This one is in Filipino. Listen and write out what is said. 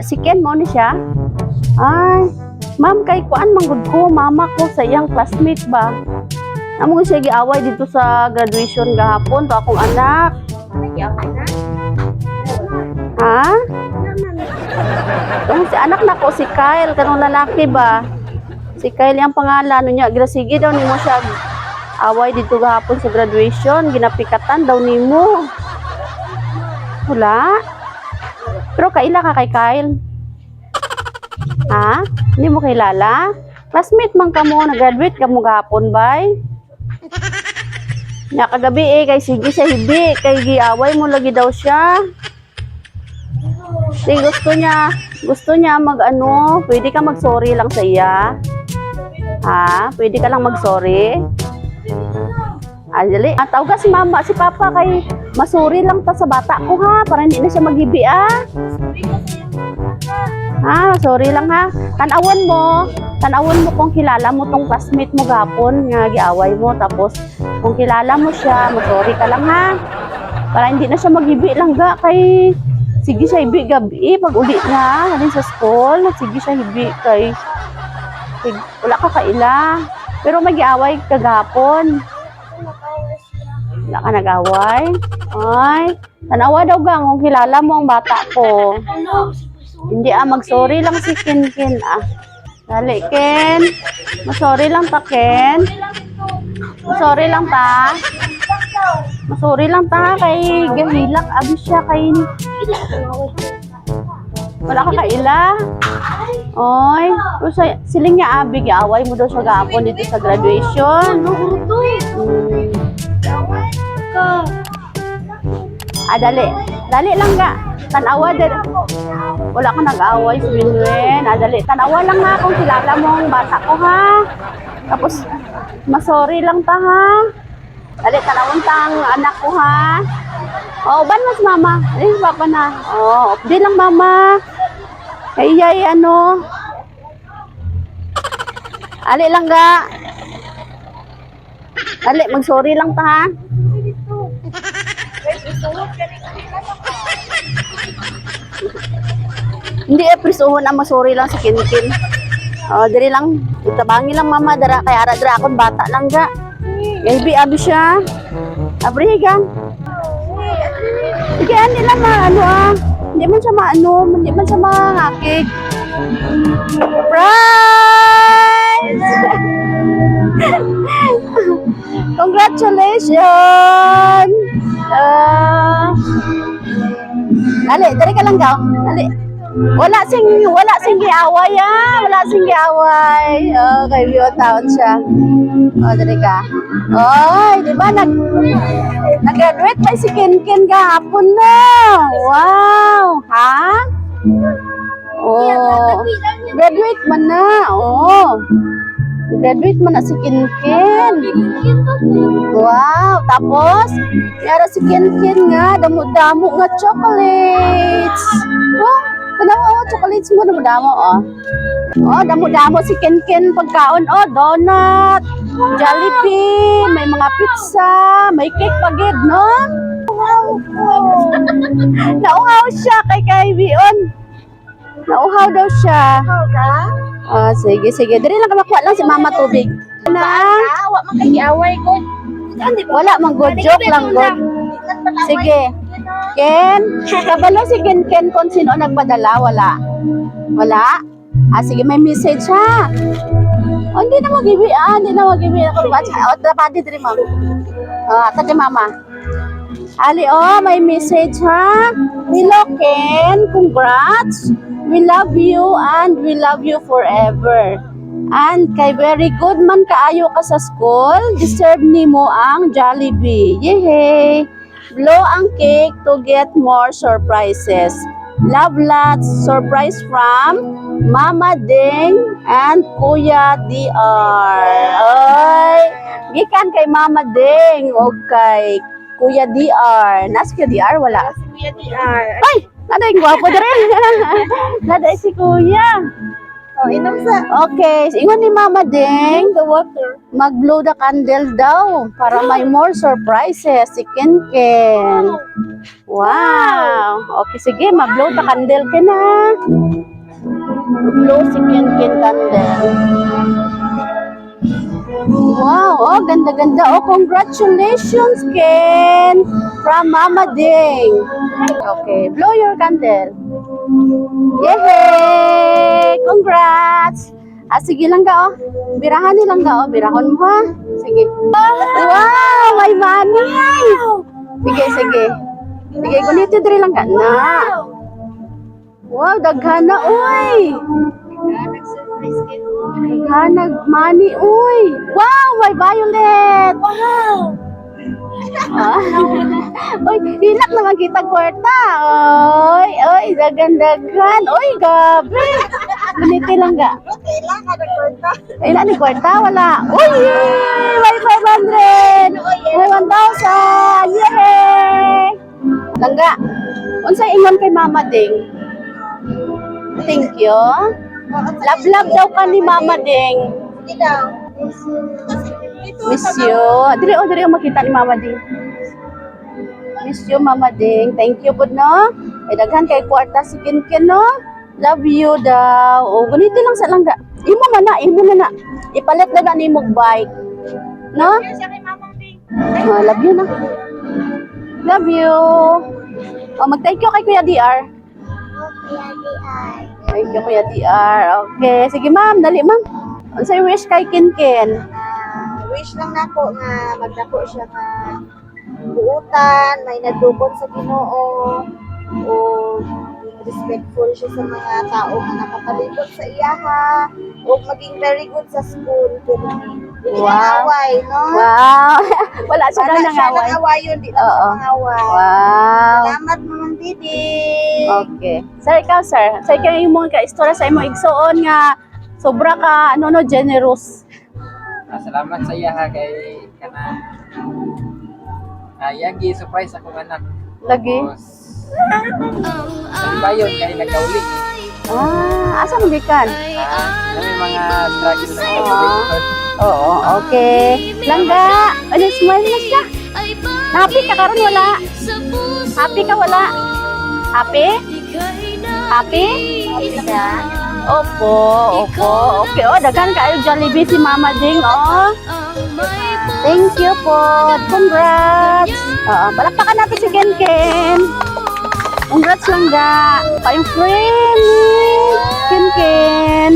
Si Ken mo ni siya? Ay, ma'am, kay kuan manggod ko, mama ko sa iyang classmate ba? Amo siya giaway dito sa graduation gahapon to akong anak. Ha? Itong si anak na ko, si Kyle, kanong lalaki ba? Si Kyle yung pangalan niya. Sige daw nimo siya away dito gahapon sa graduation. Ginapikatan daw nimo. Wala? Pero kaila ka kay Kyle? Ha? Hindi mo kilala? Classmate man ka mo, nag-graduate ka mo gahapon ba? Nakagabi kay sige sa hibi, kay giaway mo lagi daw siya. Di gusto niya mag-ano, pwede ka mag-sorry lang sa iya. Ha? Pwede ka lang mag-sorry? Dali. Tawag si mama, si papa kay masuri lang ta sa bata ko ha, para hindi na siya maghibi Ha, sorry lang ha. Tanawon mo kung kilala mo tong classmate mo gapon nga giaway mo, tapos kung kilala mo siya, masori ka lang ha. Para hindi na siya maghibi lang ga kay sige siya hibi gabi pag uli niya halin sa school, sige siya hibi kay wala ka kaila. Pero mag-iaway kagapon. Wala ka nag-away? Ay, tanawa daw gang kung kilala mo ang bata ko. Hindi mag-sorry lang si Ken. Dali, Ken. Sorry lang ta, Ken. Sorry lang ta. Sorry lang ta kay gahilak abi siya kay wala ka kaila. Oy, siling niya abi giaway mo daw siya gahapon dito sa graduation. Dali lang ga. Tanawa din. Wala ka nag-away si Winwen. Dali, tanawa lang ha kung kilala mo ang bata ko ha. Tapos, masori lang ta ha. Dali, tanawon ta ang anak ko ha. Ban mas mama. Papa na. Di lang mama. Kayay Ali lang ga. Ali, mag-sorry lang ta ha. Hindi prisuhon ang masuri lang si Kinkin. Diri lang, itabangi lang mama dara kay ara akon bata lang ga. Maybe abi siya. Abrigan. Sige, hindi lang hindi man siya mangakik. Surprise! Congratulations! Dari ka lang daw. Dali. Wala sing giaway Wala sing giaway. Kay Bio taon siya. Dari ka. Di ba nag-graduate pa si Ken gahapon na. Wow, ha? Graduate man na. Graduate man na si Ken. Wow, tapos yara si Ken nga damo-damo nga chocolates. Tanawa chocolates mo damo-damo damo-damo si Ken pagkaon donut, Jollibee, may mga pizza, may cake pagid no? Nauhaw siya kay Bion. Nauhaw daw siya. Sige. Dali lang makuha lang si mama tubig. Wa man kay giaway ko. Wala mang good joke lang good. Sige. Ken, kabalo si Ken kung sino nagpadala, wala. Sige, may message ha. Hindi na mag-iwi ako batch. Tapadi diri ma'am. Tadi mama. Ali may message ha. Hello Ken, congrats. We love you and we love you forever. And kay very good man kaayo ka sa school, deserve nimo ang Jollibee. Yehey! Blow ang cake to get more surprises. Love lots, surprise from Mama Ding and Kuya DR. Gikan kay Mama Ding o kay Kuya DR. Nas Kuya DR? Wala. Kuya DR. Ay! Naday, gwapo na rin. Naday si Kuya. Oh, inom sa Okay, ingon ni Mama Ding, the water. mag-blow the candle daw para may more surprises si Ken Ken. Wow! Okay, sige, mag-blow the candle ka na. Blow si Ken Ken candle. Wow, oh, ganda-ganda. Oh, congratulations, Ken! From Mama Ding. Okay, blow your candle. Yay! Congrats! Sige lang ka, oh. Birahan nilang ka, oh. Birahon mo, ha? Sige. Wow! May money! Sige, sige. Sige, kunito diri lang ka. Na! Wow, daghana, uy! Nag-surprise kayo. Daghana, money, uy! Wow, may violet! Wow! Uy, hilak naman kita kwarta. Oy, oy, dagan-dagan. Uy, gabi. Kuniti lang ga. Kailan ka nagkwenta? Ilan ni kwarta? Wala. Uy, may 500. May 1,000. Yay! Langga. Unsay ingon kay Mama Ding? Thank you. Love daw ka ni Mama Ding. Sige daw. Miss you. Diri o makita ni Mama Ding. Miss you, Mama Ding. Thank you po, no? Ay, daghan kay kwarta si Kinkin, no? Love you daw. O, ganito lang sa langga. Imo na na. Ipalit na ni mo bike. No? Yan siya kay Mamang Ding. Love you na. Love you. O, mag-thank you kay Kuya DR. Thank you, Kuya DR. Okay. Sige, ma'am. Dali, ma'am. Ano sa'yo wish kay Kinkin? Wish lang nako nga magdako siya nga buutan, may nadukot sa Ginoo o respectful siya sa mga tao nga nakapalibot sa iyaha o maging very good sa school. Hindi Wow. na away, no? Wow. Wala siya Wala daw siya nangaway. nang awayon, di lang Oo. siya mangaway. Wow. Salamat Mamang Didi. Okay. Sir, ikaw, sir. Sa ikaw yung mga ka-istorya sa imo igsoon nga sobra ka, generous. Salamat sa iya ha kay kana. Yagi surprise ako anak. Lagi. Bayon kay nagkauli. Asa mo gikan? May mga struggle na Oo, okay. Langga, ano, smile na siya. Happy ka karon wala? Happy ka wala? Happy? Happy? Happy ka? Opo. Okay, oh, daghan kayo Jollibee si Mama Ding, oh. Thank you po. Congrats. Palakpakan natin si Ken Ken. Congrats lang ga. Kayong friend. Ken Ken.